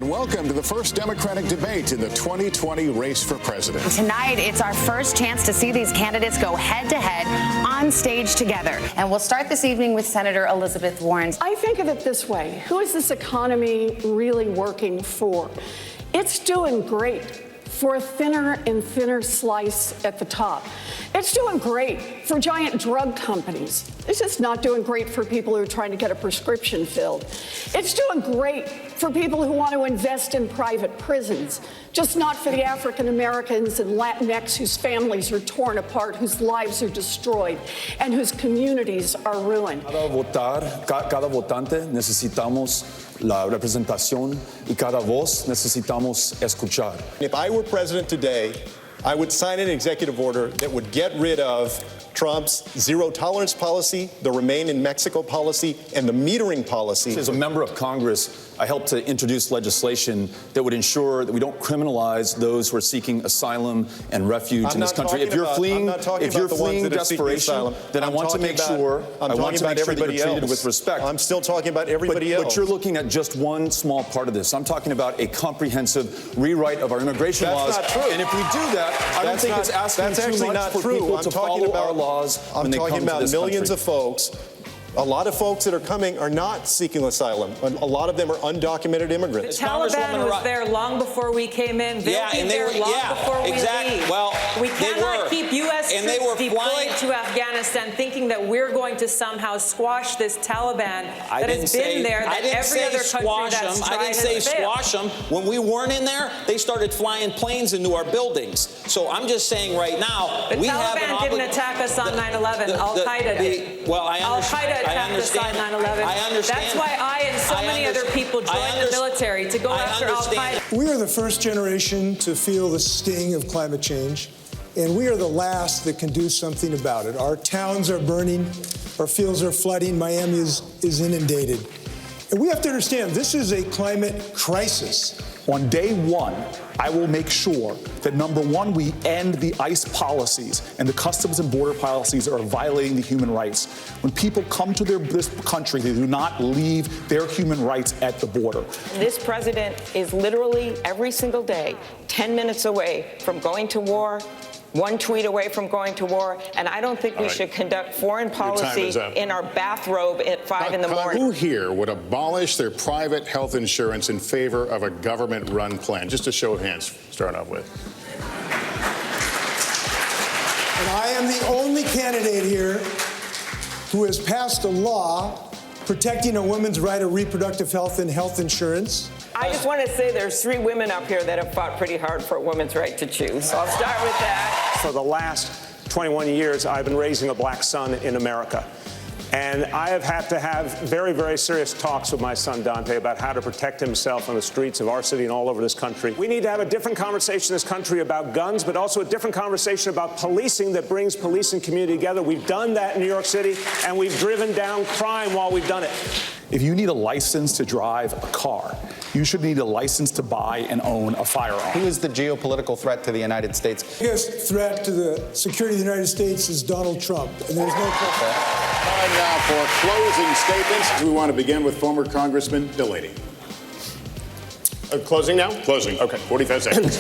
Welcome to the first Democratic debate in the 2020 race for president. Tonight, it's our first chance to see these candidates go head-to-head on stage together. And we'll start this evening with Senator Elizabeth Warren. I think of it this way. Who is this economy really working for? It's doing great for a thinner and thinner slice at the top. It's doing great for giant drug companies. It's just not doing great for people who are trying to get a prescription filled. It's doing great for people who want to invest in private prisons, just not for the African Americans and Latinx whose families are torn apart, whose lives are destroyed, and whose communities are ruined. Cada votante necesitamos la representación y cada voz necesitamos escuchar. If I were president today, I would sign an executive order that would get rid of Trump's zero tolerance policy, the Remain in Mexico policy, and the metering policy. As a member of Congress, I helped to introduce legislation that would ensure that we don't criminalize those who are seeking asylum and refuge in this country. If you're fleeing desperation, then I want to make sure that you're treated with respect. I'm still talking about everybody else. But you're looking at just one small part of this. I'm talking about a comprehensive rewrite of our immigration laws. That's not true. And if we do that, I don't think it's asking too much for people to follow our laws. I'm talking about millions of folks. A lot of folks that are coming are not seeking asylum. A lot of them are undocumented immigrants. The Taliban was there long before we came in. They'll be there long before we leave. Well, we cannot keep U.S. troops deployed to Afghanistan thinking that we're going to somehow squash this Taliban that has been there, that every other country that's tried has failed. I didn't say squash them. When we weren't in there, they started flying planes into our buildings. So I'm just saying right now, we have an obligation. The Taliban didn't attack us on 9/11. Al-Qaeda did. Well, I understand. Al-Qaeda attacked us on 9/11. I understand. That's why I and so many other people joined the military to go after Al-Qaeda. We are the first generation to feel the sting of climate change, and we are the last that can do something about it. Our towns are burning, our fields are flooding, Miami is inundated. And we have to understand, this is a climate crisis. On day one, I will make sure that, number one, we end the ICE policies and the customs and border policies that are violating the human rights. When people come to this country, they do not leave their human rights at the border. This president is literally every single day 10 minutes away from going to war, one tweet away from going to war, and I don't think we should conduct foreign policy in our bathrobe at 5 in the morning. Who here would abolish their private health insurance in favor of a government-run plan? Just a show of hands, starting off with. And I am the only candidate here who has passed a law protecting a woman's right of reproductive health and health insurance. I just want to say there's 3 women up here that have fought pretty hard for a woman's right to choose. So I'll start with that. For the last 21 years, I've been raising a black son in America. And I have had to have very, very serious talks with my son, Dante, about how to protect himself on the streets of our city and all over this country. We need to have a different conversation in this country about guns, but also a different conversation about policing that brings police and community together. We've done that in New York City, and we've driven down crime while we've done it. If you need a license to drive a car, you should need a license to buy and own a firearm. Who is the geopolitical threat to the United States? The biggest threat to the security of the United States is Donald Trump, and there's no question. Time now for closing statements. We want to begin with former Congressman Delaney. Closing now? Closing. Okay. 45 seconds.